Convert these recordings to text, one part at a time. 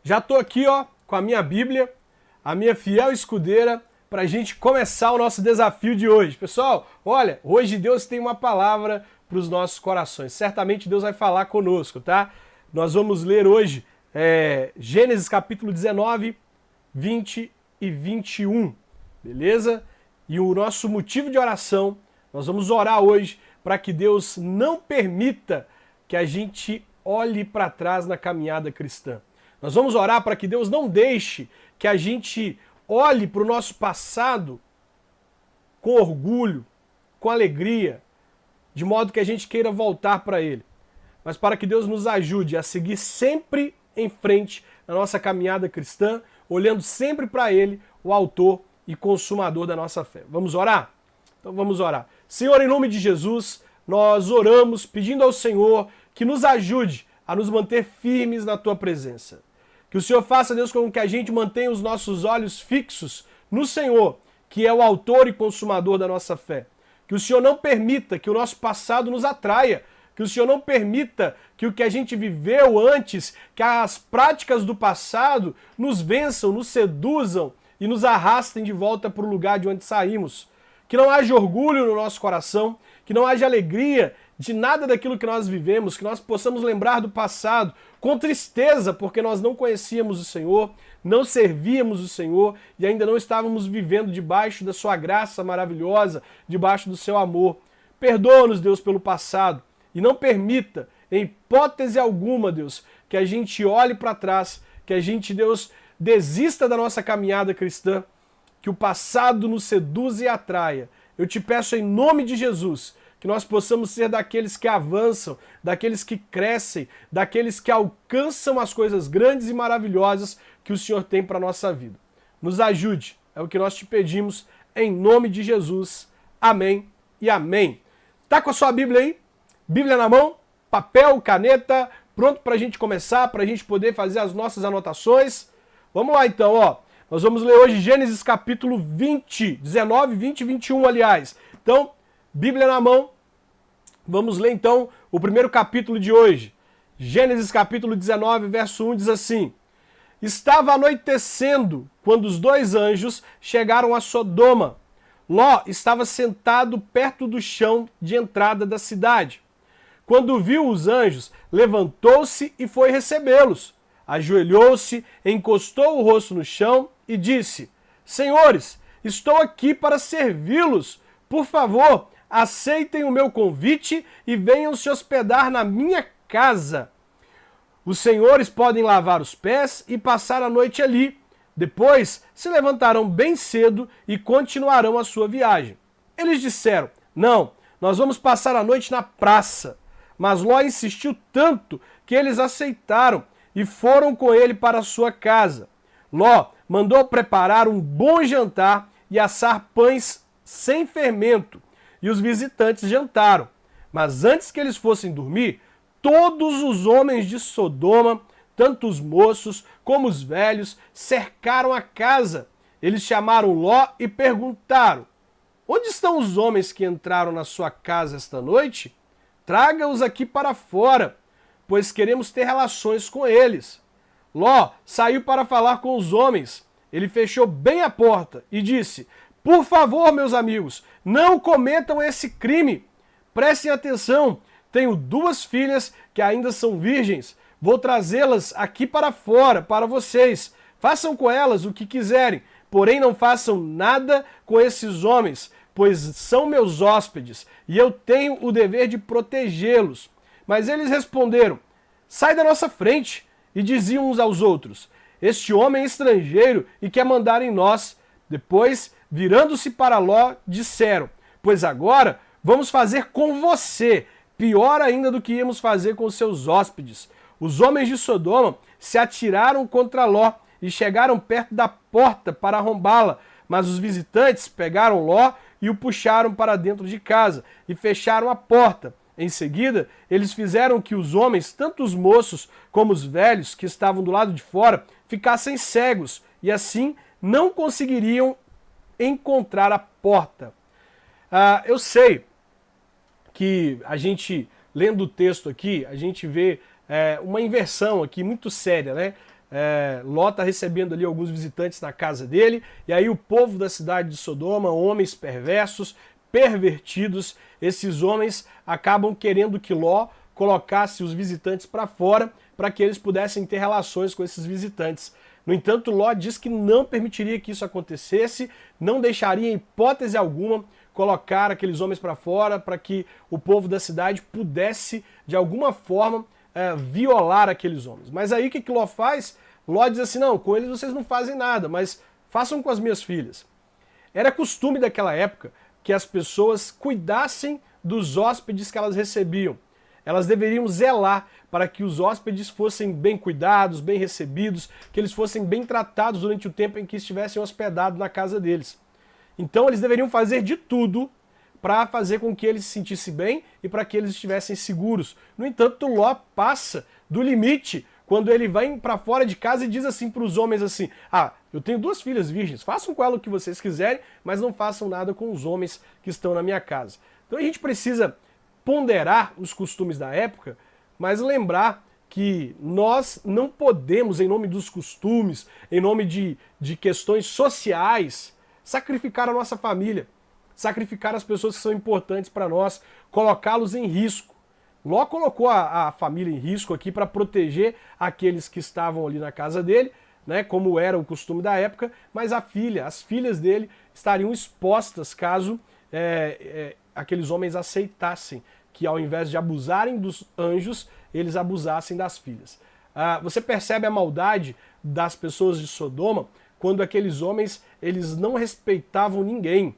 Já estou aqui, ó, com a minha Bíblia, a minha fiel escudeira, para a gente começar o nosso desafio de hoje. Pessoal, olha, hoje Deus tem uma palavra para os nossos corações. Certamente Deus vai falar conosco, tá? Nós vamos ler hoje Gênesis capítulo 19, 20 e 21, beleza? E o nosso motivo de oração, nós vamos orar hoje para que Deus não permita que a gente olhe para trás na caminhada cristã. Nós vamos orar para que Deus não deixe que a gente olhe para o nosso passado com orgulho, com alegria, de modo que a gente queira voltar para Ele. Mas para que Deus nos ajude a seguir sempre em frente na nossa caminhada cristã, olhando sempre para Ele, o autor e consumador da nossa fé. Vamos orar? Então vamos orar. Senhor, em nome de Jesus, nós oramos pedindo ao Senhor que nos ajude a nos manter firmes na Tua presença. Que o Senhor faça, Deus, com que a gente mantenha os nossos olhos fixos no Senhor, que é o autor e consumador da nossa fé. Que o Senhor não permita que o nosso passado nos atraia, que o Senhor não permita que o que a gente viveu antes, que as práticas do passado nos vençam, nos seduzam e nos arrastem de volta para o lugar de onde saímos. Que não haja orgulho no nosso coração, que não haja alegria de nada daquilo que nós vivemos, que nós possamos lembrar do passado com tristeza, porque nós não conhecíamos o Senhor, não servíamos o Senhor e ainda não estávamos vivendo debaixo da sua graça maravilhosa, debaixo do seu amor. Perdoa-nos, Deus, pelo passado e não permita, em hipótese alguma, Deus, que a gente olhe para trás, que a gente, Deus, desista da nossa caminhada cristã, que o passado nos seduza e atraia. Eu te peço em nome de Jesus, que nós possamos ser daqueles que avançam, daqueles que crescem, daqueles que alcançam as coisas grandes e maravilhosas que o Senhor tem para a nossa vida. Nos ajude, é o que nós te pedimos, em nome de Jesus. Amém e amém. Tá com a sua Bíblia aí? Bíblia na mão, papel, caneta, pronto para a gente começar, para a gente poder fazer as nossas anotações. Vamos lá então, ó. Nós vamos ler hoje Gênesis capítulo 20, 19, 20 e 21, aliás. Então, Bíblia na mão, vamos ler então o primeiro capítulo de hoje. Gênesis capítulo 19, verso 1 diz assim: Estava anoitecendo quando os dois anjos chegaram a Sodoma. Ló estava sentado perto do chão de entrada da cidade. Quando viu os anjos, levantou-se e foi recebê-los. Ajoelhou-se, encostou o rosto no chão e disse: Senhores, estou aqui para servi-los. Por favor, aceitem o meu convite e venham se hospedar na minha casa. Os senhores podem lavar os pés e passar a noite ali. Depois se levantarão bem cedo e continuarão a sua viagem. Eles disseram: Não, nós vamos passar a noite na praça. Mas Ló insistiu tanto que eles aceitaram e foram com ele para a sua casa. Ló mandou preparar um bom jantar e assar pães sem fermento, e os visitantes jantaram. Mas antes que eles fossem dormir, todos os homens de Sodoma, tanto os moços como os velhos, cercaram a casa. Eles chamaram Ló e perguntaram: Onde estão os homens que entraram na sua casa esta noite? Traga-os aqui para fora, pois queremos ter relações com eles. Ló saiu para falar com os homens. Ele fechou bem a porta e disse: Por favor, meus amigos, não cometam esse crime. Prestem atenção, tenho duas filhas que ainda são virgens. Vou trazê-las aqui para fora, para vocês. Façam com elas o que quiserem, porém não façam nada com esses homens, pois são meus hóspedes, e eu tenho o dever de protegê-los. Mas eles responderam: Sai da nossa frente! E diziam uns aos outros: Este homem é estrangeiro e quer mandar em nós. Depois, virando-se para Ló, disseram: Pois agora vamos fazer com você, pior ainda do que íamos fazer com seus hóspedes. Os homens de Sodoma se atiraram contra Ló e chegaram perto da porta para arrombá-la, mas os visitantes pegaram Ló e o puxaram para dentro de casa e fecharam a porta. Em seguida, eles fizeram que os homens, tanto os moços como os velhos que estavam do lado de fora, ficassem cegos e assim não conseguiriam encontrar a porta. Eu sei que a gente, lendo o texto aqui, a gente vê uma inversão aqui muito séria, né? Ló está recebendo ali alguns visitantes na casa dele, e aí o povo da cidade de Sodoma, homens perversos, pervertidos, esses homens acabam querendo que Ló colocasse os visitantes para fora, para que eles pudessem ter relações com esses visitantes. No entanto, Ló diz que não permitiria que isso acontecesse, não deixaria em hipótese alguma colocar aqueles homens para fora, para que o povo da cidade pudesse, de alguma forma, violar aqueles homens. Mas aí o que Ló faz? Ló diz assim, não, com eles vocês não fazem nada, mas façam com as minhas filhas. Era costume daquela época que as pessoas cuidassem dos hóspedes que elas recebiam. Elas deveriam zelar para que os hóspedes fossem bem cuidados, bem recebidos, que eles fossem bem tratados durante o tempo em que estivessem hospedados na casa deles. Então eles deveriam fazer de tudo para fazer com que eles se sentissem bem e para que eles estivessem seguros. No entanto, Ló passa do limite quando ele vai para fora de casa e diz assim para os homens assim, eu tenho 2 filhas virgens, façam com elas o que vocês quiserem, mas não façam nada com os homens que estão na minha casa. Então a gente precisa ponderar os costumes da época, mas lembrar que nós não podemos, em nome dos costumes, em nome de questões sociais, sacrificar a nossa família, sacrificar as pessoas que são importantes para nós, colocá-los em risco. Ló colocou a família em risco aqui para proteger aqueles que estavam ali na casa dele, né, como era o costume da época, mas as filhas dele estariam expostas caso aqueles homens aceitassem que ao invés de abusarem dos anjos, eles abusassem das filhas. Você percebe a maldade das pessoas de Sodoma quando aqueles homens eles não respeitavam ninguém.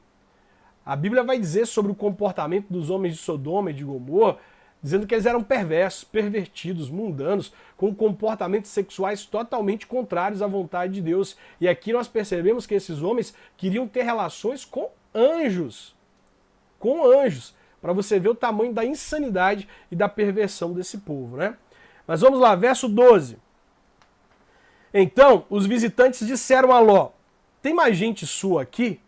A Bíblia vai dizer sobre o comportamento dos homens de Sodoma e de Gomorra, dizendo que eles eram perversos, pervertidos, mundanos, com comportamentos sexuais totalmente contrários à vontade de Deus. E aqui nós percebemos que esses homens queriam ter relações com anjos. Com anjos. Para você ver o tamanho da insanidade e da perversão desse povo, né? Mas vamos lá, verso 12. Então, os visitantes disseram a Ló, tem mais gente sua aqui?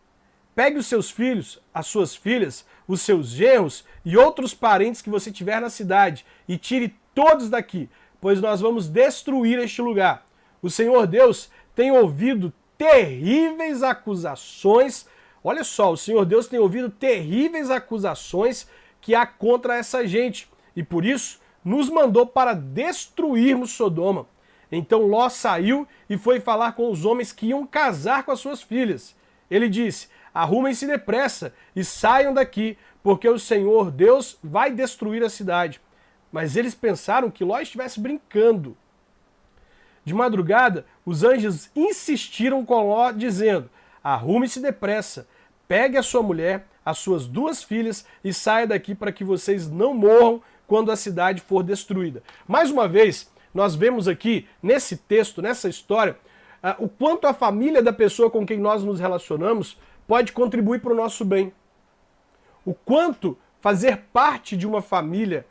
Pegue os seus filhos, as suas filhas, os seus genros e outros parentes que você tiver na cidade e tire todos daqui, pois nós vamos destruir este lugar. O Senhor Deus tem ouvido terríveis acusações. Olha só, o Senhor Deus tem ouvido terríveis acusações que há contra essa gente e por isso nos mandou para destruirmos Sodoma. Então Ló saiu e foi falar com os homens que iam casar com as suas filhas. Ele disse, arrumem-se depressa e saiam daqui, porque o Senhor Deus vai destruir a cidade. Mas eles pensaram que Ló estivesse brincando. De madrugada, os anjos insistiram com Ló, dizendo, arrume-se depressa, pegue a sua mulher, as suas 2 filhas e saia daqui para que vocês não morram quando a cidade for destruída. Mais uma vez, nós vemos aqui, nesse texto, nessa história, o quanto a família da pessoa com quem nós nos relacionamos pode contribuir para o nosso bem. O quanto fazer parte de uma família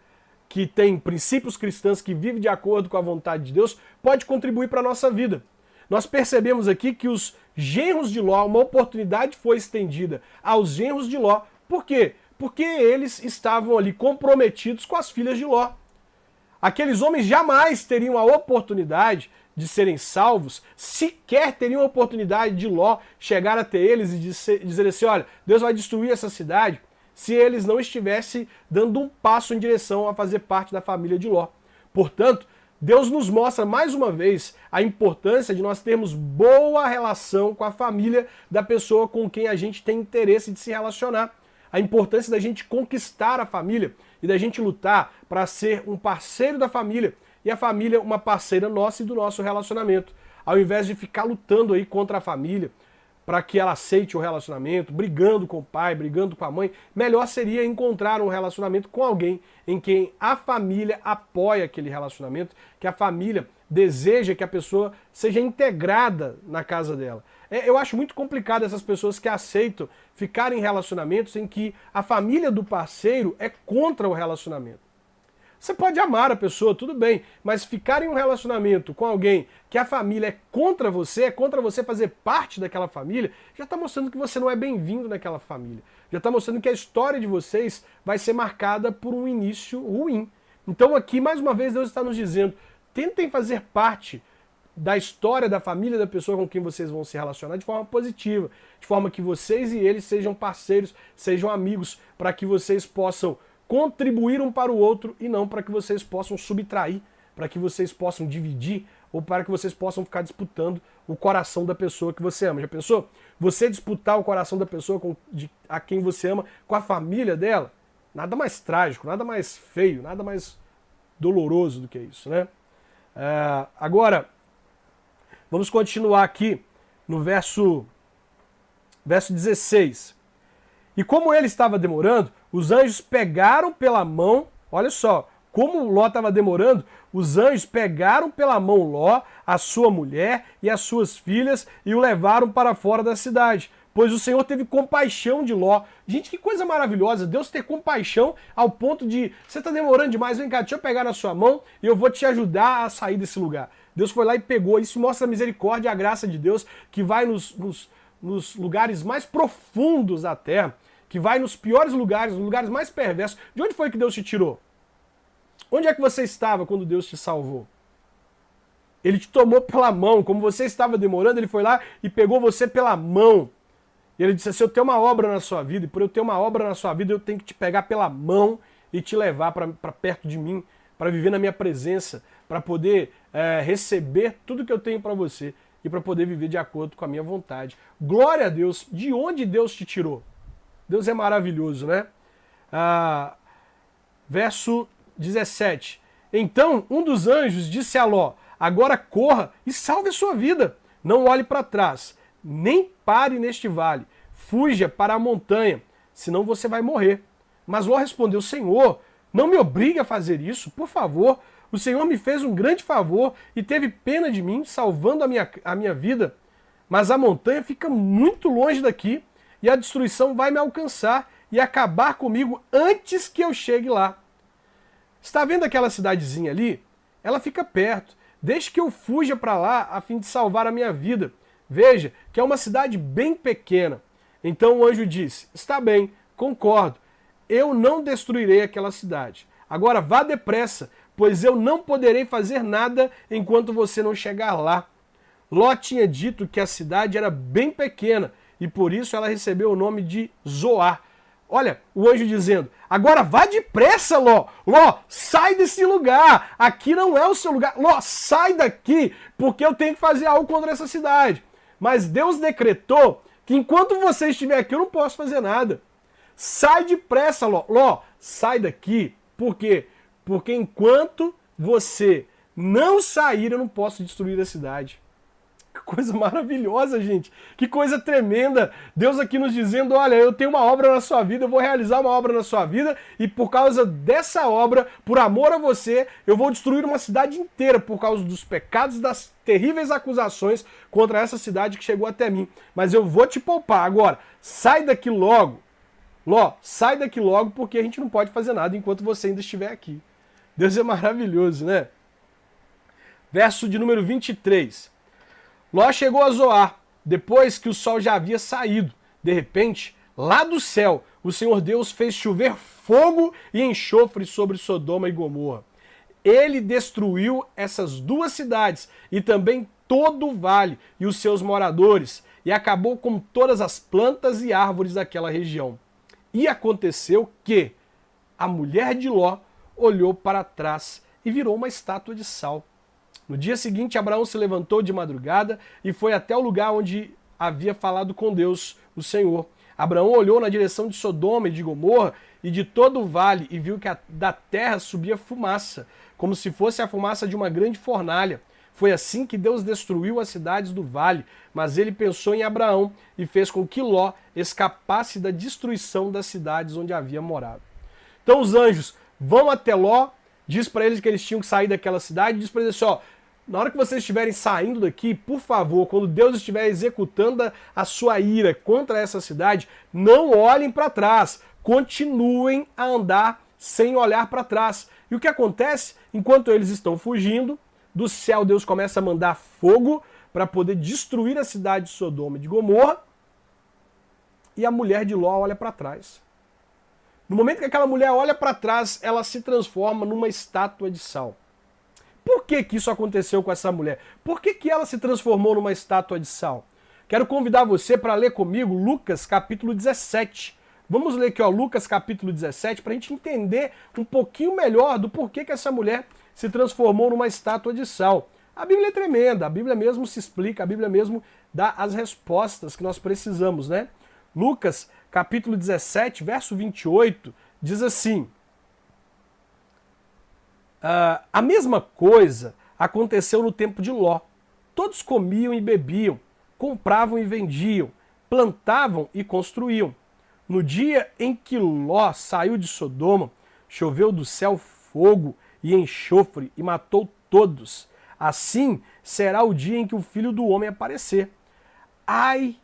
que tem princípios cristãos, que vive de acordo com a vontade de Deus, pode contribuir para a nossa vida. Nós percebemos aqui que os genros de Ló, uma oportunidade foi estendida aos genros de Ló. Por quê? Porque eles estavam ali comprometidos com as filhas de Ló. Aqueles homens jamais teriam a oportunidade de serem salvos, sequer teriam a oportunidade de Ló chegar até eles e dizer assim, olha, Deus vai destruir essa cidade, se eles não estivessem dando um passo em direção a fazer parte da família de Ló. Portanto, Deus nos mostra mais uma vez a importância de nós termos boa relação com a família da pessoa com quem a gente tem interesse de se relacionar. A importância da gente conquistar a família e da gente lutar para ser um parceiro da família e a família uma parceira nossa e do nosso relacionamento. Ao invés de ficar lutando aí contra a família para que ela aceite o relacionamento, brigando com o pai, brigando com a mãe, melhor seria encontrar um relacionamento com alguém em quem a família apoia aquele relacionamento, que a família deseja que a pessoa seja integrada na casa dela. Eu acho muito complicado essas pessoas que aceitam ficar em relacionamentos em que a família do parceiro é contra o relacionamento. Você pode amar a pessoa, tudo bem, mas ficar em um relacionamento com alguém que a família é contra você fazer parte daquela família, já está mostrando que você não é bem-vindo naquela família. Já está mostrando que a história de vocês vai ser marcada por um início ruim. Então aqui, mais uma vez, Deus está nos dizendo, tentem fazer parte da história da família da pessoa com quem vocês vão se relacionar de forma positiva, de forma que vocês e eles sejam parceiros, sejam amigos, para que vocês possam contribuir um para o outro e não para que vocês possam subtrair, para que vocês possam dividir ou para que vocês possam ficar disputando o coração da pessoa que você ama. Já pensou? Você disputar o coração da pessoa a quem você ama com a família dela? Nada mais trágico, nada mais feio, nada mais doloroso do que isso, né? Agora, vamos continuar aqui no verso 16. E como ele estava demorando, os anjos pegaram pela mão, olha só, como Ló estava demorando, os anjos pegaram pela mão Ló, a sua mulher e as suas filhas e o levaram para fora da cidade, pois o Senhor teve compaixão de Ló. Gente, que coisa maravilhosa, Deus ter compaixão ao ponto de, você está demorando demais, vem cá, deixa eu pegar na sua mão e eu vou te ajudar a sair desse lugar. Deus foi lá e pegou, isso mostra a misericórdia e a graça de Deus que vai nos lugares mais profundos da terra, que vai nos piores lugares, nos lugares mais perversos. De onde foi que Deus te tirou? Onde é que você estava quando Deus te salvou? Ele te tomou pela mão, como você estava demorando, ele foi lá e pegou você pela mão. E ele disse assim, eu tenho uma obra na sua vida, e por eu ter uma obra na sua vida, eu tenho que te pegar pela mão e te levar para perto de mim, para viver na minha presença, para poder receber tudo que eu tenho para você e para poder viver de acordo com a minha vontade. Glória a Deus! De onde Deus te tirou? Deus é maravilhoso, né? Verso 17. Então um dos anjos disse a Ló, agora corra e salve a sua vida. Não olhe para trás, nem pare neste vale. Fuja para a montanha, senão você vai morrer. Mas Ló respondeu, Senhor, não me obrigue a fazer isso, por favor. O Senhor me fez um grande favor e teve pena de mim, salvando a minha vida. Mas a montanha fica muito longe daqui e a destruição vai me alcançar e acabar comigo antes que eu chegue lá. Está vendo aquela cidadezinha ali? Ela fica perto. Deixe que eu fuja para lá a fim de salvar a minha vida. Veja que é uma cidade bem pequena. Então o anjo disse, está bem, concordo. Eu não destruirei aquela cidade. Agora vá depressa, pois eu não poderei fazer nada enquanto você não chegar lá. Ló tinha dito que a cidade era bem pequena e por isso ela recebeu o nome de Zoar. Olha, o anjo dizendo, agora vá depressa, Ló. Ló, sai desse lugar. Aqui não é o seu lugar. Ló, sai daqui, porque eu tenho que fazer algo contra essa cidade. Mas Deus decretou que enquanto você estiver aqui, eu não posso fazer nada. Sai depressa, Ló. Ló, sai daqui. Por quê? Porque enquanto você não sair, eu não posso destruir a cidade. Que coisa maravilhosa, gente. Que coisa tremenda. Deus aqui nos dizendo, olha, eu tenho uma obra na sua vida, eu vou realizar uma obra na sua vida e por causa dessa obra, por amor a você, eu vou destruir uma cidade inteira por causa dos pecados, das terríveis acusações contra essa cidade que chegou até mim. Mas eu vou te poupar. Agora, sai daqui logo. Ló, sai daqui logo porque a gente não pode fazer nada enquanto você ainda estiver aqui. Deus é maravilhoso, né? Verso de número 23. Ló chegou a Zoar, depois que o sol já havia saído. De repente, lá do céu, o Senhor Deus fez chover fogo e enxofre sobre Sodoma e Gomorra. Ele destruiu essas duas cidades e também todo o vale e os seus moradores, e acabou com todas as plantas e árvores daquela região. E aconteceu que a mulher de Ló olhou para trás e virou uma estátua de sal. No dia seguinte, Abraão se levantou de madrugada e foi até o lugar onde havia falado com Deus, o Senhor. Abraão olhou na direção de Sodoma e de Gomorra e de todo o vale e viu que da terra subia fumaça, como se fosse a fumaça de uma grande fornalha. Foi assim que Deus destruiu as cidades do vale, mas ele pensou em Abraão e fez com que Ló escapasse da destruição das cidades onde havia morado. Então os anjos vão até Ló, diz para eles que eles tinham que sair daquela cidade, diz para eles assim, ó, na hora que vocês estiverem saindo daqui, por favor, quando Deus estiver executando a sua ira contra essa cidade, não olhem para trás, continuem a andar sem olhar para trás. E o que acontece? Enquanto eles estão fugindo, do céu Deus começa a mandar fogo para poder destruir a cidade de Sodoma e de Gomorra, e a mulher de Ló olha para trás. No momento que aquela mulher olha para trás, ela se transforma numa estátua de sal. Por que que isso aconteceu com essa mulher? Por que que ela se transformou numa estátua de sal? Quero convidar você para ler comigo Lucas capítulo 17. Vamos ler aqui, ó, Lucas capítulo 17, para a gente entender um pouquinho melhor do porquê que essa mulher se transformou numa estátua de sal. A Bíblia é tremenda, a Bíblia mesmo se explica, a Bíblia mesmo dá as respostas que nós precisamos, né? Lucas capítulo 17, verso 28, diz assim: a mesma coisa aconteceu no tempo de Ló. Todos comiam e bebiam, compravam e vendiam, plantavam e construíam. No dia em que Ló saiu de Sodoma, choveu do céu fogo e enxofre e matou todos. Assim será o dia em que o Filho do Homem aparecer. Ai,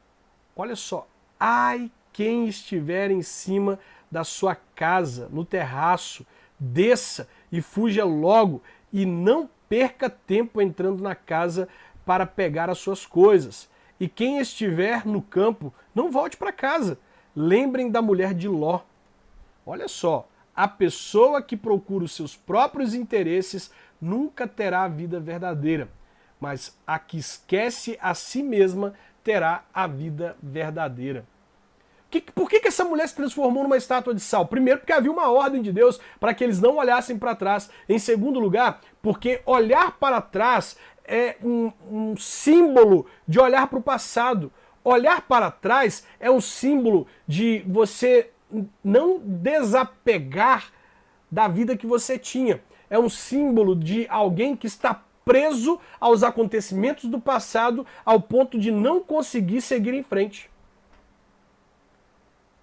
olha só, ai quem estiver em cima da sua casa, no terraço, desça e fuja logo e não perca tempo entrando na casa para pegar as suas coisas. E quem estiver no campo, não volte para casa. Lembrem da mulher de Ló. Olha só, a pessoa que procura os seus próprios interesses nunca terá a vida verdadeira, mas a que esquece a si mesma terá a vida verdadeira. Por que essa mulher se transformou numa estátua de sal? Primeiro, porque havia uma ordem de Deus para que eles não olhassem para trás. Em segundo lugar, porque olhar para trás é um símbolo de olhar para o passado. Olhar para trás é um símbolo de você não desapegar da vida que você tinha. É um símbolo de alguém que está preso aos acontecimentos do passado ao ponto de não conseguir seguir em frente.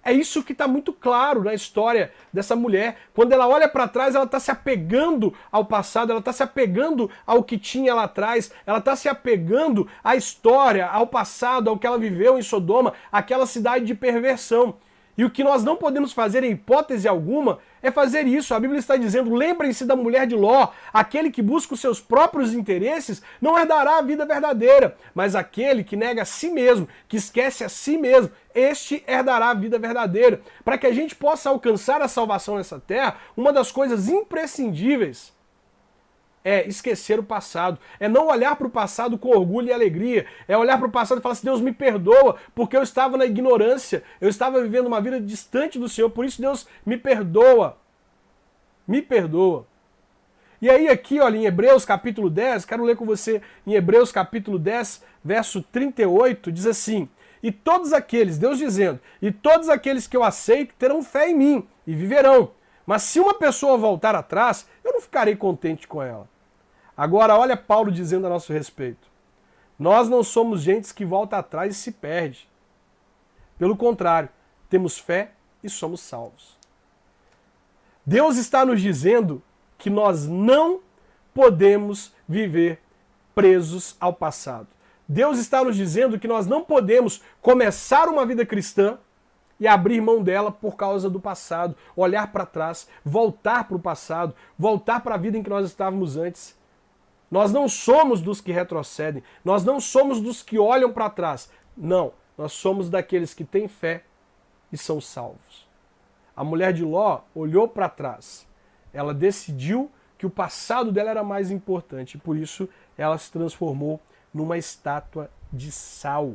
É isso que está muito claro na história dessa mulher. Quando ela olha para trás, ela está se apegando ao passado, ela está se apegando ao que tinha lá atrás, ela está se apegando à história, ao passado, ao que ela viveu em Sodoma, aquela cidade de perversão. E o que nós não podemos fazer em hipótese alguma é fazer isso. A Bíblia está dizendo, lembrem-se da mulher de Ló, aquele que busca os seus próprios interesses não herdará a vida verdadeira, mas aquele que nega a si mesmo, que esquece a si mesmo, este herdará a vida verdadeira. Para que a gente possa alcançar a salvação nessa terra, uma das coisas imprescindíveis é esquecer o passado, é não olhar para o passado com orgulho e alegria, é olhar para o passado e falar assim, Deus me perdoa, porque eu estava na ignorância, eu estava vivendo uma vida distante do Senhor, por isso Deus me perdoa. Me perdoa. E aí aqui, olha, em Hebreus capítulo 10, quero ler com você em Hebreus capítulo 10, verso 38, diz assim, e todos aqueles, Deus dizendo, e todos aqueles que eu aceito terão fé em mim e viverão. Mas se uma pessoa voltar atrás, eu não ficarei contente com ela. Agora, olha Paulo dizendo a nosso respeito. Nós não somos gente que volta atrás e se perde. Pelo contrário, temos fé e somos salvos. Deus está nos dizendo que nós não podemos viver presos ao passado. Deus está nos dizendo que nós não podemos começar uma vida cristã e abrir mão dela por causa do passado, olhar para trás, voltar para o passado, voltar para a vida em que nós estávamos antes. Nós não somos dos que retrocedem, nós não somos dos que olham para trás. Não, nós somos daqueles que têm fé e são salvos. A mulher de Ló olhou para trás, ela decidiu que o passado dela era mais importante, e por isso ela se transformou numa estátua de sal.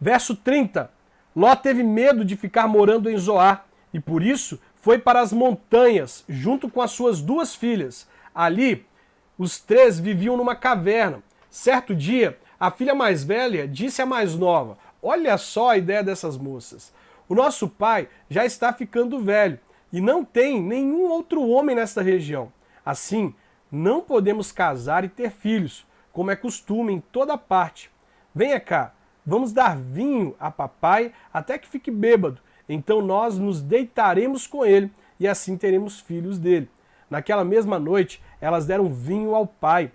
Verso 30. Ló teve medo de ficar morando em Zoar e por isso foi para as montanhas junto com as suas duas filhas. Ali, os três viviam numa caverna. Certo dia, a filha mais velha disse à mais nova, olha só a ideia dessas moças. O nosso pai já está ficando velho e não tem nenhum outro homem nesta região. Assim, não podemos casar e ter filhos, como é costume em toda parte. Venha cá. Vamos dar vinho a papai até que fique bêbado. Então nós nos deitaremos com ele e assim teremos filhos dele. Naquela mesma noite, elas deram vinho ao pai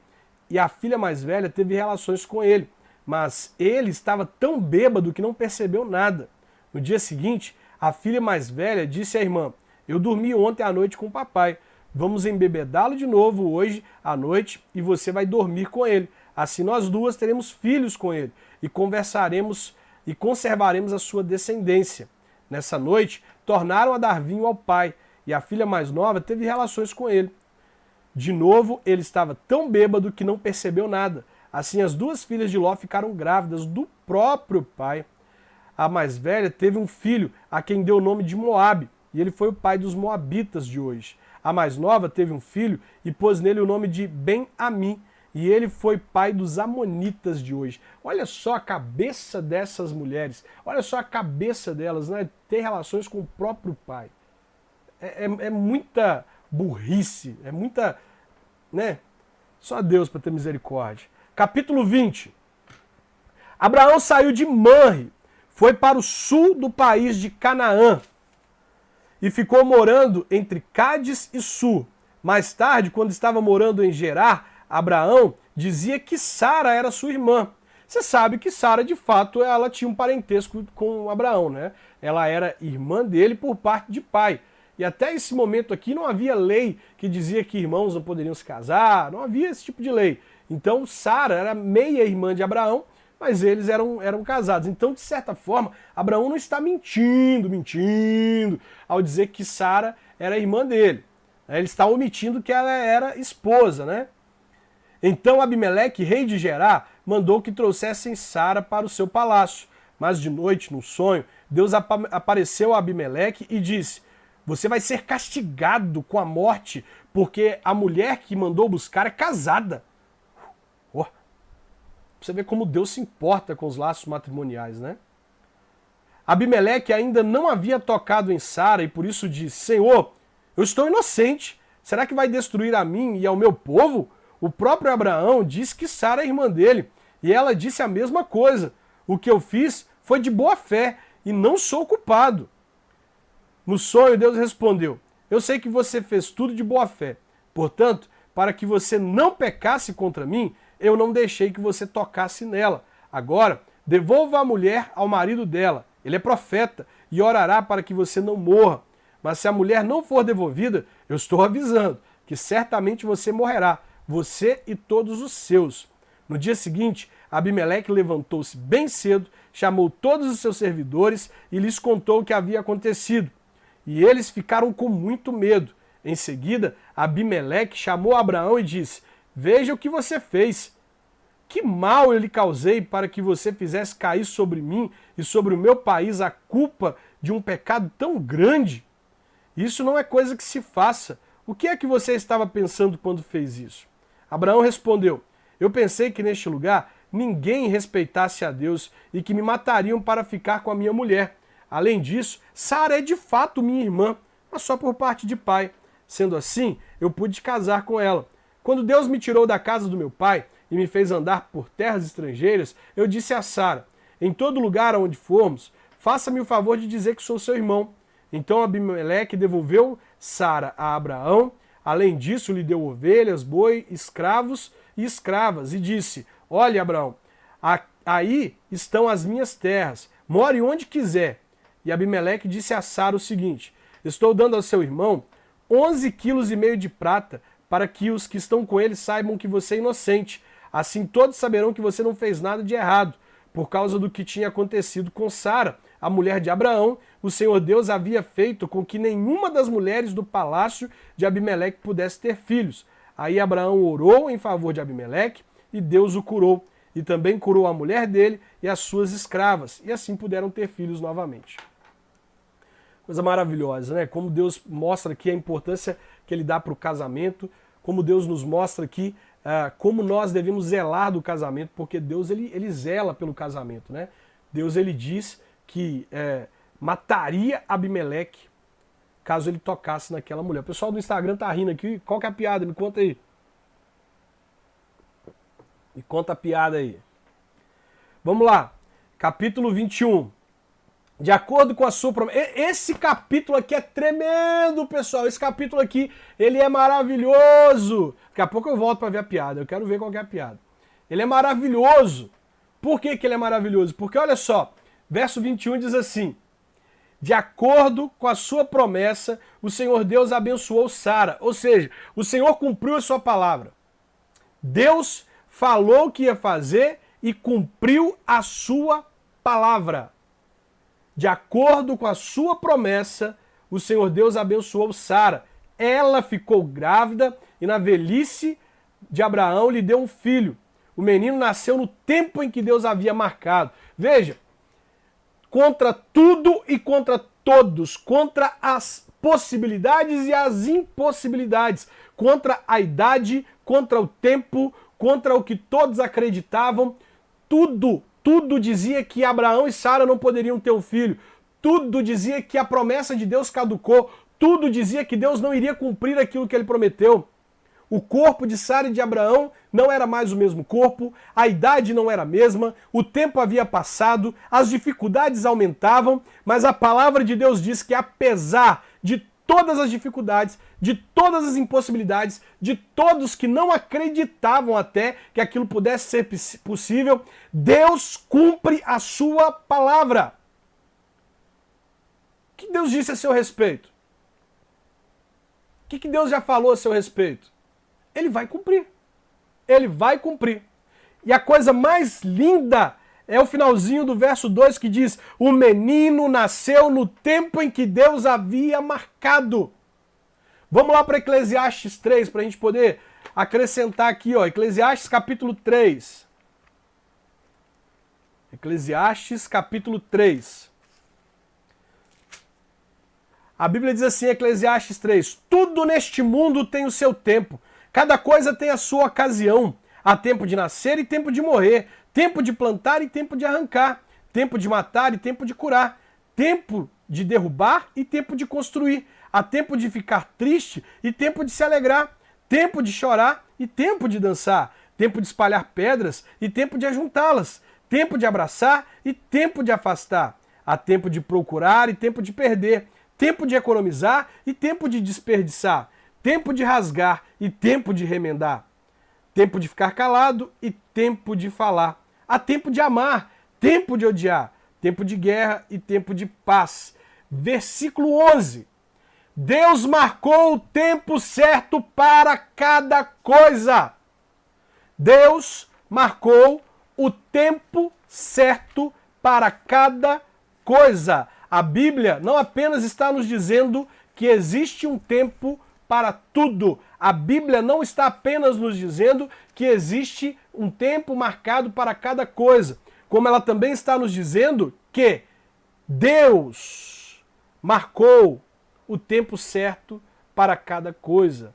e a filha mais velha teve relações com ele. Mas ele estava tão bêbado que não percebeu nada. No dia seguinte, a filha mais velha disse à irmã, eu dormi ontem à noite com o papai. Vamos embebedá-lo de novo hoje à noite e você vai dormir com ele. Assim nós duas teremos filhos com ele e conversaremos e conservaremos a sua descendência. Nessa noite, tornaram a dar vinho ao pai e a filha mais nova teve relações com ele. De novo, ele estava tão bêbado que não percebeu nada. Assim, as duas filhas de Ló ficaram grávidas do próprio pai. A mais velha teve um filho, a quem deu o nome de Moabe, e ele foi o pai dos moabitas de hoje. A mais nova teve um filho e pôs nele o nome de Ben-Ami, e ele foi pai dos amonitas de hoje. Olha só a cabeça dessas mulheres, olha só a cabeça delas, né? Ter relações com o próprio pai. É muita burrice, é muita, né? Só Deus para ter misericórdia. Capítulo 20. Abraão saiu de Manre, foi para o sul do país de Canaã e ficou morando entre Cádiz e Sur. Mais tarde, quando estava morando em Gerar, Abraão dizia que Sara era sua irmã. Você sabe que Sara, de fato, ela tinha um parentesco com Abraão, né? Ela era irmã dele por parte de pai. E até esse momento aqui não havia lei que dizia que irmãos não poderiam se casar, não havia esse tipo de lei. Então Sara era meia-irmã de Abraão, mas eles eram casados. Então, de certa forma, Abraão não está mentindo ao dizer que Sara era irmã dele. Ele está omitindo que ela era esposa, né? Então Abimeleque, rei de Gerar, mandou que trouxessem Sara para o seu palácio. Mas de noite, no sonho, Deus apareceu a Abimeleque e disse: você vai ser castigado com a morte, porque a mulher que mandou buscar é casada. Você vê como Deus se importa com os laços matrimoniais, né? Abimeleque ainda não havia tocado em Sara e por isso disse: Senhor, eu estou inocente. Será que vai destruir a mim e ao meu povo? O próprio Abraão disse que Sara é irmã dele e ela disse a mesma coisa. O que eu fiz foi de boa fé e não sou culpado. No sonho, Deus respondeu: eu sei que você fez tudo de boa fé. Portanto, para que você não pecasse contra mim, eu não deixei que você tocasse nela. Agora, devolva a mulher ao marido dela. Ele é profeta e orará para que você não morra. Mas se a mulher não for devolvida, eu estou avisando que certamente você morrerá, você e todos os seus. No dia seguinte, Abimeleque levantou-se bem cedo, chamou todos os seus servidores e lhes contou o que havia acontecido. E eles ficaram com muito medo. Em seguida, Abimeleque chamou Abraão e disse: veja o que você fez. Que mal eu lhe causei para que você fizesse cair sobre mim e sobre o meu país a culpa de um pecado tão grande? Isso não é coisa que se faça. O que é que você estava pensando quando fez isso? Abraão respondeu: eu pensei que neste lugar ninguém respeitasse a Deus e que me matariam para ficar com a minha mulher. Além disso, Sara é de fato minha irmã, mas só por parte de pai. Sendo assim, eu pude casar com ela. Quando Deus me tirou da casa do meu pai e me fez andar por terras estrangeiras, eu disse a Sara: em todo lugar aonde formos, faça-me o favor de dizer que sou seu irmão. Então Abimeleque devolveu Sara a Abraão. Além disso, lhe deu ovelhas, boi, escravos e escravas, e disse: olha, Abraão, aí estão as minhas terras, more onde quiser. E Abimeleque disse a Sara o seguinte: estou dando ao seu irmão 11,5 quilos de prata, para que os que estão com ele saibam que você é inocente. Assim todos saberão que você não fez nada de errado. Por causa do que tinha acontecido com Sara, a mulher de Abraão, o Senhor Deus havia feito com que nenhuma das mulheres do palácio de Abimeleque pudesse ter filhos. Aí Abraão orou em favor de Abimeleque e Deus o curou. E também curou a mulher dele e as suas escravas. E assim puderam ter filhos novamente. Coisa maravilhosa, né? Como Deus mostra aqui a importância que ele dá para o casamento, como Deus nos mostra aqui como nós devemos zelar do casamento, porque Deus ele zela pelo casamento, né? Deus ele diz que mataria Abimeleque caso ele tocasse naquela mulher. O pessoal do Instagram tá rindo aqui. Qual que é a piada? Me conta aí. Me conta a piada aí. Vamos lá. Capítulo 21. De acordo com a sua promessa. Esse capítulo aqui é tremendo, pessoal. Esse capítulo aqui, ele é maravilhoso. Daqui a pouco eu volto para ver a piada. Eu quero ver qual que é a piada. Ele é maravilhoso. Por que que ele é maravilhoso? Porque olha só, verso 21 diz assim: de acordo com a sua promessa, o Senhor Deus abençoou Sara. Ou seja, o Senhor cumpriu a sua palavra. Deus falou o que ia fazer e cumpriu a sua palavra. De acordo com a sua promessa, o Senhor Deus abençoou Sara, ela ficou grávida e na velhice de Abraão lhe deu um filho. O menino nasceu no tempo em que Deus havia marcado. Veja, contra tudo e contra todos, contra as possibilidades e as impossibilidades, contra a idade, contra o tempo, contra o que todos acreditavam, tudo dizia que Abraão e Sara não poderiam ter um filho, tudo dizia que a promessa de Deus caducou, tudo dizia que Deus não iria cumprir aquilo que ele prometeu. O corpo de Sara e de Abraão não era mais o mesmo corpo, a idade não era a mesma, o tempo havia passado, as dificuldades aumentavam, mas a palavra de Deus diz que apesar de todas as dificuldades, de todas as impossibilidades, de todos que não acreditavam até que aquilo pudesse ser possível, Deus cumpre a sua palavra. O que Deus disse a seu respeito? O que Deus já falou a seu respeito? Ele vai cumprir. Ele vai cumprir. E a coisa mais linda é o finalzinho do verso 2 que diz: o menino nasceu no tempo em que Deus havia marcado. Vamos lá para Eclesiastes 3, para a gente poder acrescentar aqui, ó, Eclesiastes capítulo 3. Eclesiastes capítulo 3. A Bíblia diz assim, Eclesiastes 3, tudo neste mundo tem o seu tempo. Cada coisa tem a sua ocasião. Há tempo de nascer e tempo de morrer. Tempo de plantar e tempo de arrancar. Tempo de matar e tempo de curar. Tempo de derrubar e tempo de construir. Há tempo de ficar triste e tempo de se alegrar. Tempo de chorar e tempo de dançar. Tempo de espalhar pedras e tempo de ajuntá-las. Tempo de abraçar e tempo de afastar. Há tempo de procurar e tempo de perder. Tempo de economizar e tempo de desperdiçar. Tempo de rasgar e tempo de remendar. Tempo de ficar calado e tempo de falar. Há tempo de amar, tempo de odiar. Tempo de guerra e tempo de paz. Versículo 11. Deus marcou o tempo certo para cada coisa. Deus marcou o tempo certo para cada coisa. A Bíblia não apenas está nos dizendo que existe um tempo para tudo. A Bíblia não está apenas nos dizendo que existe um tempo marcado para cada coisa, como ela também está nos dizendo que Deus marcou o tempo certo para cada coisa.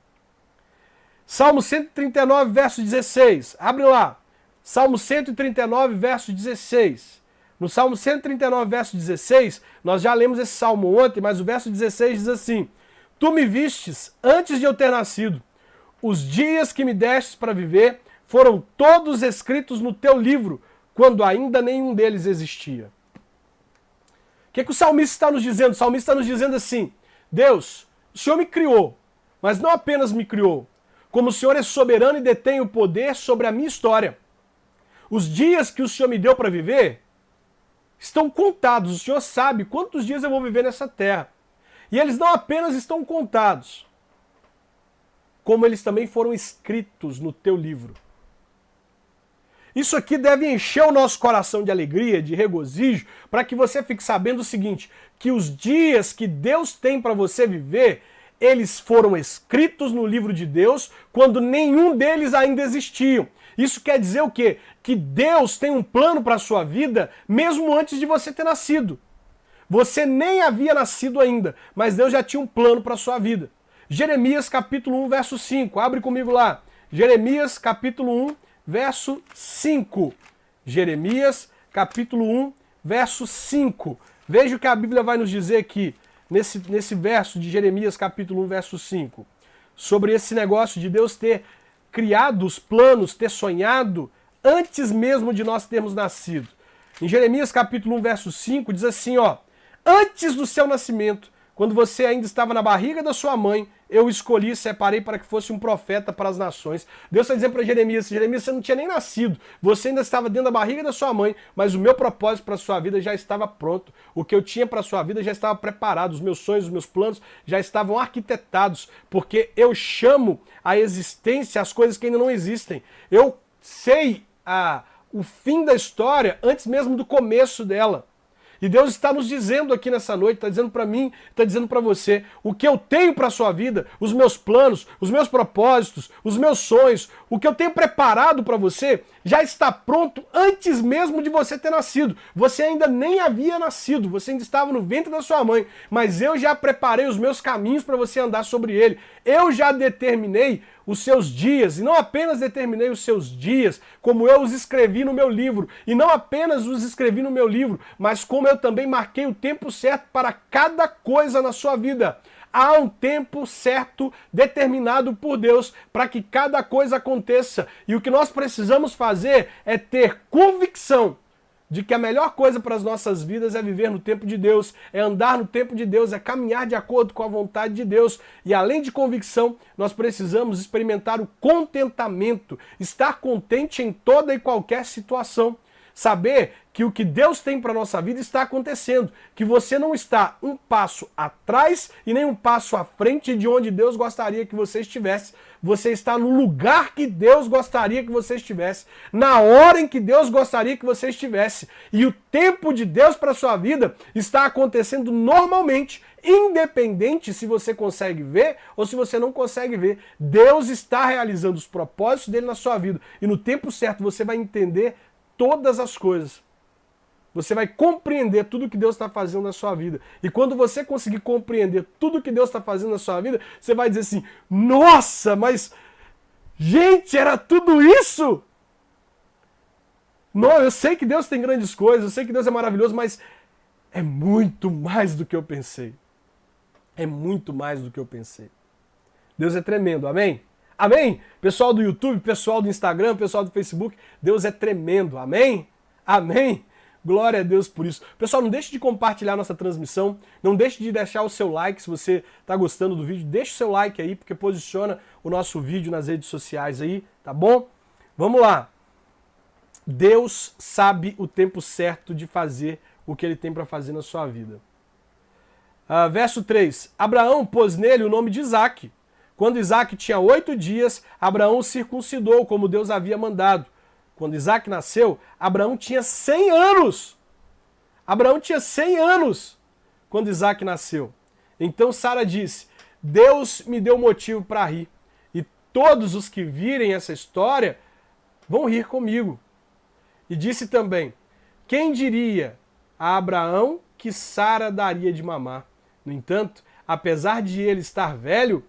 Salmo 139, verso 16. Abre lá. Salmo 139, verso 16. No Salmo 139, verso 16, nós já lemos esse salmo ontem, mas o verso 16 diz assim: tu me vistes antes de eu ter nascido. Os dias que me destes para viver foram todos escritos no teu livro, quando ainda nenhum deles existia. O que o salmista está nos dizendo? O salmista está nos dizendo assim: Deus, o Senhor me criou, mas não apenas me criou, como o Senhor é soberano e detém o poder sobre a minha história. Os dias que o Senhor me deu para viver estão contados. O Senhor sabe quantos dias eu vou viver nessa terra. E eles não apenas estão contados, como eles também foram escritos no teu livro. Isso aqui deve encher o nosso coração de alegria, de regozijo, para que você fique sabendo o seguinte, que os dias que Deus tem para você viver, eles foram escritos no livro de Deus quando nenhum deles ainda existiam. Isso quer dizer o quê? Que Deus tem um plano para a sua vida mesmo antes de você ter nascido. Você nem havia nascido ainda, mas Deus já tinha um plano para a sua vida. Jeremias capítulo 1, verso 5. Abre comigo lá. Jeremias capítulo 1, verso 5. Jeremias capítulo 1, verso 5. Veja o que a Bíblia vai nos dizer aqui, nesse verso de Jeremias capítulo 1, verso 5. Sobre esse negócio de Deus ter criado os planos, ter sonhado antes mesmo de nós termos nascido. Em Jeremias capítulo 1, verso 5, diz assim, ó: antes do seu nascimento, quando você ainda estava na barriga da sua mãe, eu escolhi e separei para que fosse um profeta para as nações. Deus está dizendo para Jeremias, Jeremias, você não tinha nem nascido, você ainda estava dentro da barriga da sua mãe, mas o meu propósito para a sua vida já estava pronto. O que eu tinha para a sua vida já estava preparado, os meus sonhos, os meus planos já estavam arquitetados, porque eu chamo à existência as coisas que ainda não existem. Eu sei o fim da história antes mesmo do começo dela. E Deus está nos dizendo aqui nessa noite, está dizendo para mim, está dizendo para você, o que eu tenho para a sua vida, os meus planos, os meus propósitos, os meus sonhos, o que eu tenho preparado para você, já está pronto antes mesmo de você ter nascido. Você ainda nem havia nascido, você ainda estava no ventre da sua mãe, mas eu já preparei os meus caminhos para você andar sobre ele. Eu já determinei os seus dias, e não apenas determinei os seus dias, como eu os escrevi no meu livro, e não apenas os escrevi no meu livro, mas como eu também marquei o tempo certo para cada coisa na sua vida. Há um tempo certo determinado por Deus para que cada coisa aconteça, e o que nós precisamos fazer é ter convicção de que a melhor coisa para as nossas vidas é viver no tempo de Deus, é andar no tempo de Deus, é caminhar de acordo com a vontade de Deus. E além de convicção, nós precisamos experimentar o contentamento, estar contente em toda e qualquer situação. Saber que o que Deus tem para a nossa vida está acontecendo, que você não está um passo atrás e nem um passo à frente de onde Deus gostaria que você estivesse. Você está no lugar que Deus gostaria que você estivesse, na hora em que Deus gostaria que você estivesse. E o tempo de Deus para a sua vida está acontecendo normalmente, independente se você consegue ver ou se você não consegue ver. Deus está realizando os propósitos dele na sua vida. E no tempo certo você vai entender todas as coisas. Você vai compreender tudo que Deus está fazendo na sua vida. E quando você conseguir compreender tudo que Deus está fazendo na sua vida, você vai dizer assim, nossa, mas, gente, era tudo isso? Não, eu sei que Deus tem grandes coisas, eu sei que Deus é maravilhoso, mas é muito mais do que eu pensei. É muito mais do que eu pensei. Deus é tremendo, amém? Amém? Pessoal do YouTube, pessoal do Instagram, pessoal do Facebook, Deus é tremendo, amém? Amém? Glória a Deus por isso. Pessoal, não deixe de compartilhar nossa transmissão, não deixe de deixar o seu like se você está gostando do vídeo, deixe o seu like aí, porque posiciona o nosso vídeo nas redes sociais aí, tá bom? Vamos lá. Deus sabe o tempo certo de fazer o que ele tem para fazer na sua vida. Verso 3. Abraão pôs nele o nome de Isaque. Quando Isaque tinha 8 dias, Abraão o circuncidou, como Deus havia mandado. Quando Isaque nasceu, Abraão tinha 100 anos. Abraão tinha 100 anos quando Isaque nasceu. Então Sara disse, Deus me deu motivo para rir. E todos os que virem essa história vão rir comigo. E disse também, quem diria a Abraão que Sara daria de mamar? No entanto, apesar de ele estar velho,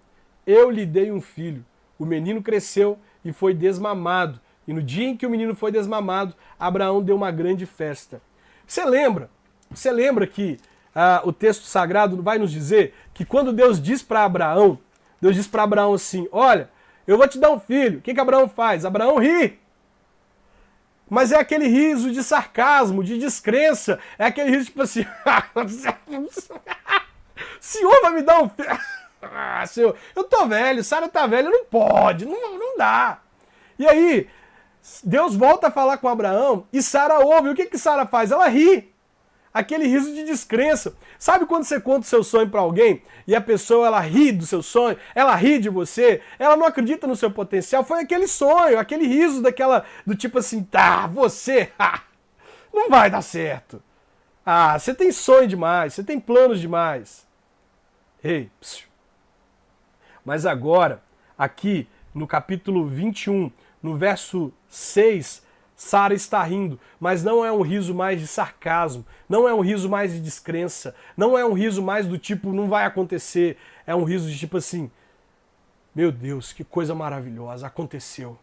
eu lhe dei um filho. O menino cresceu e foi desmamado. E no dia em que o menino foi desmamado, Abraão deu uma grande festa. Você lembra que o texto sagrado vai nos dizer que quando Deus diz para Abraão, Deus diz para Abraão assim, olha, eu vou te dar um filho. O que Abraão faz? Abraão ri. Mas é aquele riso de sarcasmo, de descrença. É aquele riso tipo assim, Senhor vai me dar um filho. Senhor, eu tô velho, Sara tá velha, não pode, não dá. E aí, Deus volta a falar com Abraão e Sara ouve. O que Sara faz? Ela ri. Aquele riso de descrença. Sabe quando você conta o seu sonho para alguém e a pessoa ela ri do seu sonho, ela ri de você, ela não acredita no seu potencial? Foi aquele sonho, aquele riso do tipo assim, você, não vai dar certo. Você tem sonho demais, você tem planos demais. Ei, mas agora, aqui no capítulo 21, no verso 6, Sara está rindo, mas não é um riso mais de sarcasmo, não é um riso mais de descrença, não é um riso mais do tipo, não vai acontecer, é um riso de tipo assim, meu Deus, que coisa maravilhosa, aconteceu.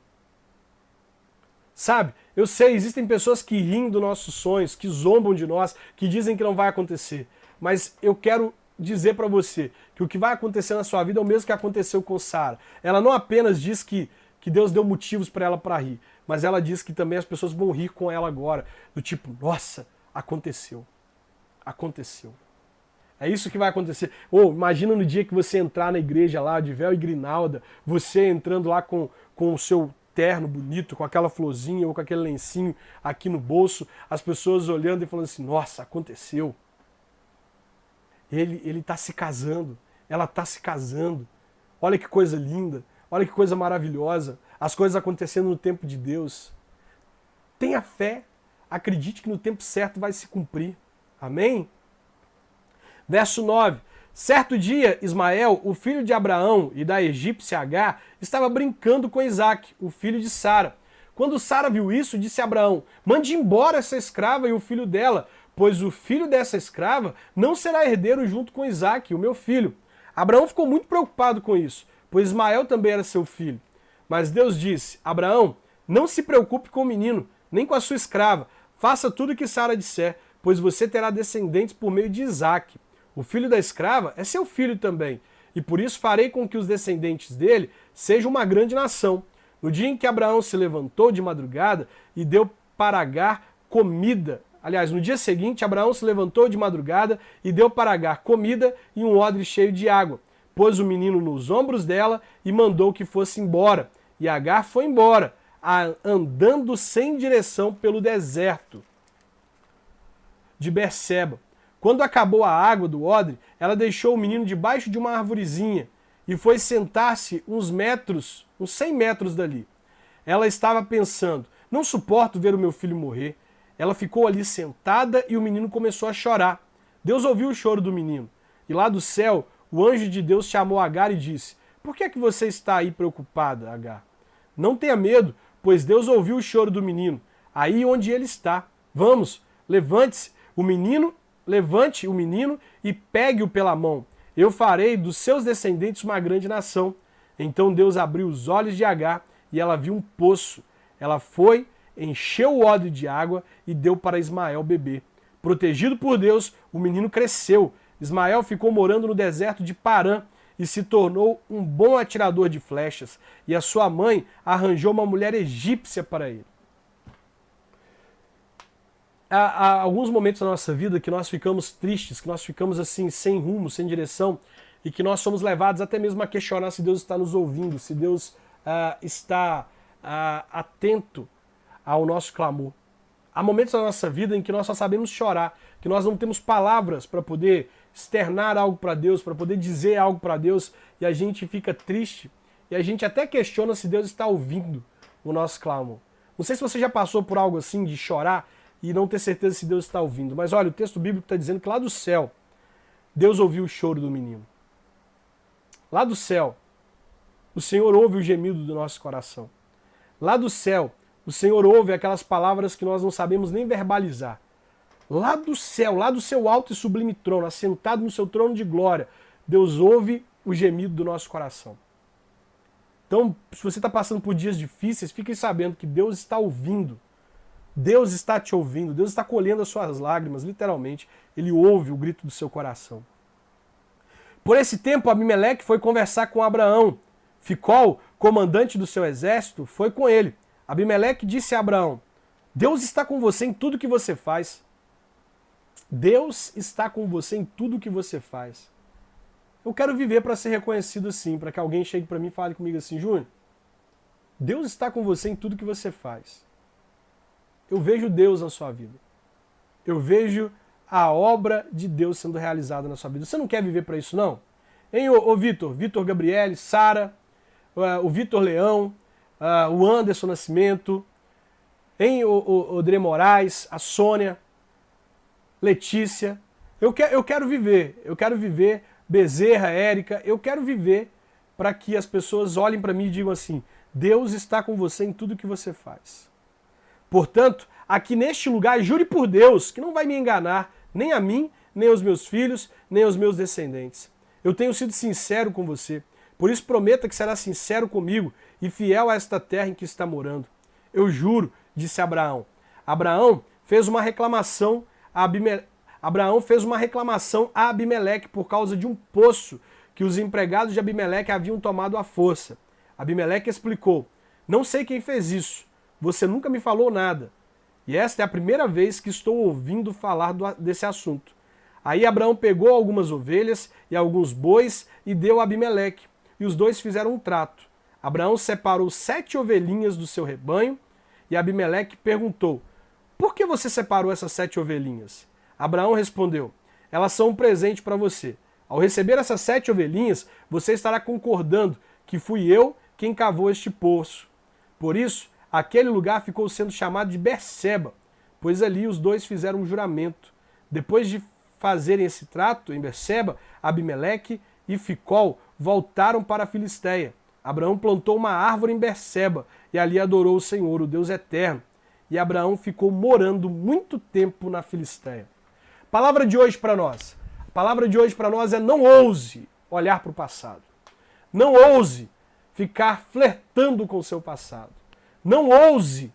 Sabe, eu sei, existem pessoas que riem dos nossos sonhos, que zombam de nós, que dizem que não vai acontecer, mas eu quero dizer para você que o que vai acontecer na sua vida é o mesmo que aconteceu com Sara. Ela não apenas diz que Deus deu motivos para ela para rir, mas ela diz que também as pessoas vão rir com ela agora, do tipo, nossa, aconteceu. Aconteceu. É isso que vai acontecer. Imagina no dia que você entrar na igreja lá, de véu e grinalda, você entrando lá com o seu terno bonito, com aquela florzinha ou com aquele lencinho aqui no bolso, as pessoas olhando e falando assim, nossa, aconteceu. Ele está se casando, ela está se casando. Olha que coisa linda, olha que coisa maravilhosa. As coisas acontecendo no tempo de Deus. Tenha fé, acredite que no tempo certo vai se cumprir. Amém? Verso 9. Certo dia, Ismael, o filho de Abraão e da egípcia Agar, estava brincando com Isaque, o filho de Sara. Quando Sara viu isso, disse a Abraão: mande embora essa escrava e o filho dela, pois o filho dessa escrava não será herdeiro junto com Isaque, o meu filho. Abraão ficou muito preocupado com isso, pois Ismael também era seu filho. Mas Deus disse: Abraão, não se preocupe com o menino, nem com a sua escrava. Faça tudo o que Sara disser, pois você terá descendentes por meio de Isaque. O filho da escrava é seu filho também, e por isso farei com que os descendentes dele sejam uma grande nação. No dia em que Abraão se levantou de madrugada e deu para Agar comida. Aliás, no dia seguinte, Abraão se levantou de madrugada e deu para Agar comida e um odre cheio de água. Pôs o menino nos ombros dela e mandou que fosse embora. E Agar foi embora, andando sem direção pelo deserto de Berseba. Quando acabou a água do odre, ela deixou o menino debaixo de uma arvorezinha e foi sentar-se uns 100 metros dali. Ela estava pensando: não suporto ver o meu filho morrer. Ela ficou ali sentada e o menino começou a chorar. Deus ouviu o choro do menino. E lá do céu, o anjo de Deus chamou Agar e disse: por que é que você está aí preocupada, Agar? Não tenha medo, pois Deus ouviu o choro do menino, aí onde ele está. Vamos, levante o menino e pegue-o pela mão. Eu farei dos seus descendentes uma grande nação. Então Deus abriu os olhos de Agar e ela viu um poço. Ela foi, encheu o odre de água e deu para Ismael beber. Protegido por Deus, o menino cresceu. Ismael ficou morando no deserto de Parã e se tornou um bom atirador de flechas. E a sua mãe arranjou uma mulher egípcia para ele. Há alguns momentos na nossa vida que nós ficamos tristes, que nós ficamos assim, sem rumo, sem direção, e que nós somos levados até mesmo a questionar se Deus está nos ouvindo, se Deus está atento ao nosso clamor. Há momentos na nossa vida em que nós só sabemos chorar, que nós não temos palavras para poder externar algo para Deus, para poder dizer algo para Deus, e a gente fica triste, e a gente até questiona se Deus está ouvindo o nosso clamor. Não sei se você já passou por algo assim, de chorar e não ter certeza se Deus está ouvindo. Mas olha, o texto bíblico está dizendo que lá do céu, Deus ouviu o choro do menino. Lá do céu, o Senhor ouve o gemido do nosso coração. Lá do céu, o Senhor ouve aquelas palavras que nós não sabemos nem verbalizar. Lá do céu, lá do seu alto e sublime trono, assentado no seu trono de glória, Deus ouve o gemido do nosso coração. Então, se você está passando por dias difíceis, fique sabendo que Deus está ouvindo. Deus está te ouvindo, Deus está colhendo as suas lágrimas, literalmente. Ele ouve o grito do seu coração. Por esse tempo, Abimeleque foi conversar com Abraão. Ficol, comandante do seu exército, foi com ele. Abimeleque disse a Abraão: Deus está com você em tudo que você faz. Deus está com você em tudo que você faz. Eu quero viver para ser reconhecido assim, para que alguém chegue para mim e fale comigo assim: Júnior, Deus está com você em tudo que você faz. Eu vejo Deus na sua vida. Eu vejo a obra de Deus sendo realizada na sua vida. Você não quer viver para isso, não? Hein, ô Vitor Gabriele, Sara, o Vitor Leão, o Anderson Nascimento, hein, o Dre Moraes, a Sônia, Letícia. Eu quero viver, Bezerra, Érica, eu quero viver para que as pessoas olhem para mim e digam assim: Deus está com você em tudo que você faz. Portanto, aqui neste lugar, jure por Deus que não vai me enganar, nem a mim, nem aos meus filhos, nem aos meus descendentes. Eu tenho sido sincero com você, por isso prometa que será sincero comigo e fiel a esta terra em que está morando. Eu juro, disse Abraão. Abraão fez uma reclamação a Abimeleque por causa de um poço que os empregados de Abimeleque haviam tomado à força. Abimeleque explicou: não sei quem fez isso. Você nunca me falou nada. E esta é a primeira vez que estou ouvindo falar desse assunto. Aí Abraão pegou algumas ovelhas e alguns bois e deu a Abimeleque. E os dois fizeram um trato. Abraão separou 7 ovelhinhas do seu rebanho e Abimeleque perguntou: por que você separou essas 7 ovelhinhas? Abraão respondeu: elas são um presente para você. Ao receber essas 7 ovelhinhas, você estará concordando que fui eu quem cavou este poço. Por isso, aquele lugar ficou sendo chamado de Berseba, pois ali os dois fizeram um juramento. Depois de fazerem esse trato em Berseba, Abimeleque e Ficol voltaram para a Filisteia. Abraão plantou uma árvore em Berseba e ali adorou o Senhor, o Deus eterno. E Abraão ficou morando muito tempo na Filisteia. Palavra de hoje para nós. A palavra de hoje para nós é: não ouse olhar para o passado. Não ouse ficar flertando com o seu passado. Não ouse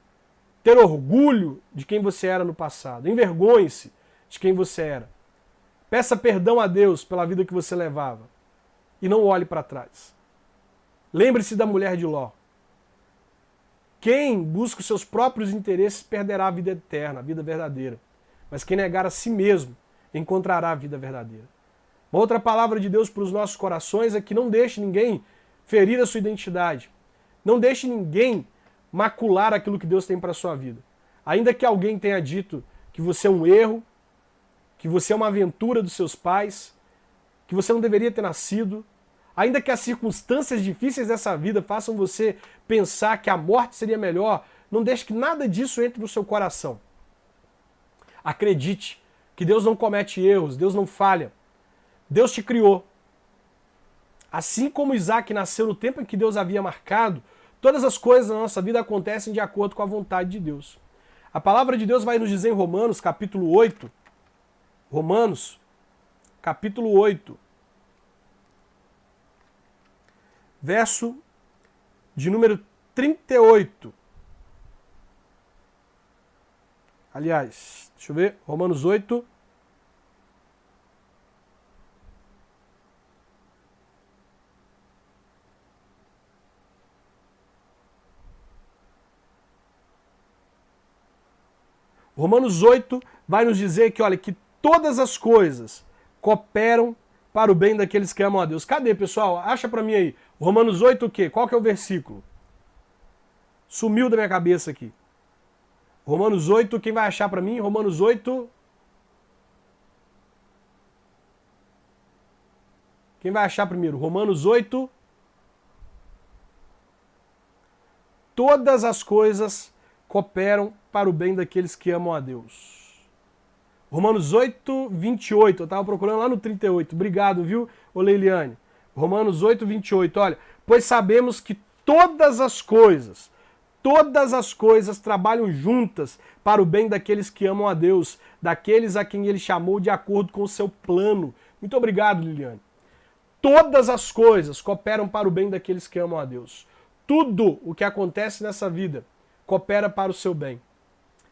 ter orgulho de quem você era no passado. Envergonhe-se de quem você era. Peça perdão a Deus pela vida que você levava. E não olhe para trás. Lembre-se da mulher de Ló. Quem busca os seus próprios interesses perderá a vida eterna, a vida verdadeira. Mas quem negar a si mesmo encontrará a vida verdadeira. Uma outra palavra de Deus para os nossos corações é que não deixe ninguém ferir a sua identidade. Não deixe ninguém macular aquilo que Deus tem para a sua vida. Ainda que alguém tenha dito que você é um erro, que você é uma aventura dos seus pais, que você não deveria ter nascido, ainda que as circunstâncias difíceis dessa vida façam você pensar que a morte seria melhor, não deixe que nada disso entre no seu coração. Acredite que Deus não comete erros, Deus não falha. Deus te criou. Assim como Isaac nasceu no tempo em que Deus havia marcado, todas as coisas na nossa vida acontecem de acordo com a vontade de Deus. A palavra de Deus vai nos dizer em Romanos, capítulo 8, Romanos, capítulo 8, verso de número 38. Aliás, deixa eu ver, Romanos 8. Romanos 8 vai nos dizer que, olha, que todas as coisas cooperam para o bem daqueles que amam a Deus. Cadê, pessoal? Acha para mim aí. Romanos 8 o quê? Qual que é o versículo? Sumiu da minha cabeça aqui. Romanos 8, quem vai achar para mim? Romanos 8. Quem vai achar primeiro? Romanos 8. Todas as coisas cooperam para o bem daqueles que amam a Deus. Romanos 8, 28. Eu estava procurando lá no 38. Obrigado, viu, ô Leiliane? Romanos 8, 28. Olha, pois sabemos que todas as coisas trabalham juntas para o bem daqueles que amam a Deus, daqueles a quem Ele chamou de acordo com o seu plano. Muito obrigado, Liliane. Todas as coisas cooperam para o bem daqueles que amam a Deus. Tudo o que acontece nessa vida coopera para o seu bem.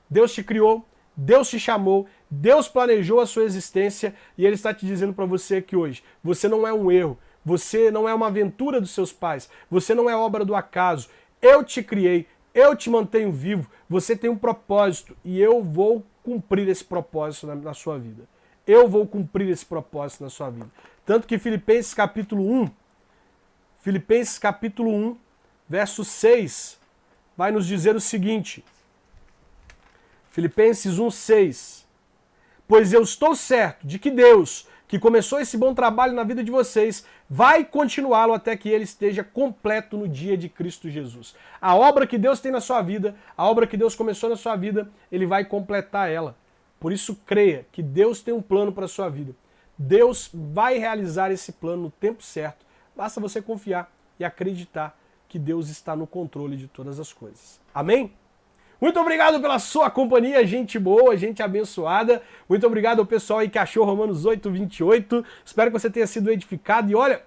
Deus te criou, Deus te chamou, Deus planejou a sua existência e Ele está te dizendo para você aqui hoje: você não é um erro, você não é uma aventura dos seus pais, você não é obra do acaso. Eu te criei, eu te mantenho vivo, você tem um propósito e eu vou cumprir esse propósito na sua vida. Eu vou cumprir esse propósito na sua vida. Tanto que Filipenses capítulo 1, verso 6, vai nos dizer o seguinte. Filipenses 1, 6. Pois eu estou certo de que Deus, que começou esse bom trabalho na vida de vocês, vai continuá-lo até que ele esteja completo no dia de Cristo Jesus. A obra que Deus tem na sua vida, a obra que Deus começou na sua vida, Ele vai completar ela. Por isso, creia que Deus tem um plano para a sua vida. Deus vai realizar esse plano no tempo certo. Basta você confiar e acreditar que Deus está no controle de todas as coisas. Amém? Muito obrigado pela sua companhia, gente boa, gente abençoada. Muito obrigado ao pessoal aí que achou Romanos 8, 28. Espero que você tenha sido edificado. E olha,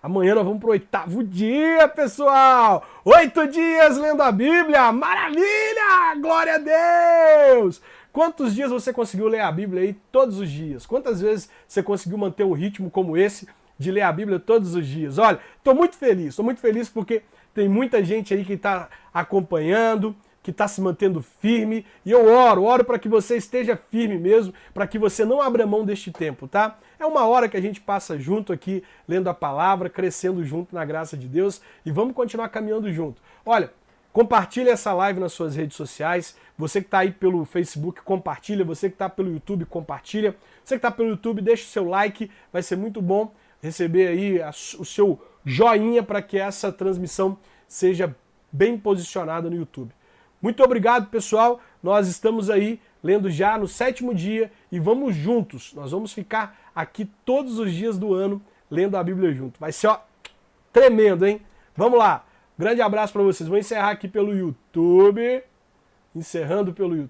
amanhã nós vamos para o 8º dia, pessoal. 8 dias lendo a Bíblia. Maravilha! Glória a Deus! Quantos dias você conseguiu ler a Bíblia aí todos os dias? Quantas vezes você conseguiu manter um ritmo como esse de ler a Bíblia todos os dias? Olha, estou muito feliz porque tem muita gente aí que está acompanhando, que está se mantendo firme, e eu oro para que você esteja firme mesmo, para que você não abra mão deste tempo, tá? É uma hora que a gente passa junto aqui, lendo a palavra, crescendo junto na graça de Deus, e vamos continuar caminhando junto. Olha, compartilha essa live nas suas redes sociais, você que está aí pelo Facebook, compartilha, você que está pelo YouTube, compartilha, você que está pelo YouTube, deixa o seu like, vai ser muito bom receber aí o seu joinha para que essa transmissão seja bem posicionada no YouTube. Muito obrigado, pessoal. Nós estamos aí lendo já no 7º dia e vamos juntos. Nós vamos ficar aqui todos os dias do ano lendo a Bíblia junto. Vai ser, ó, tremendo, hein? Vamos lá. Grande abraço para vocês. Vou encerrar aqui pelo YouTube. Encerrando pelo YouTube.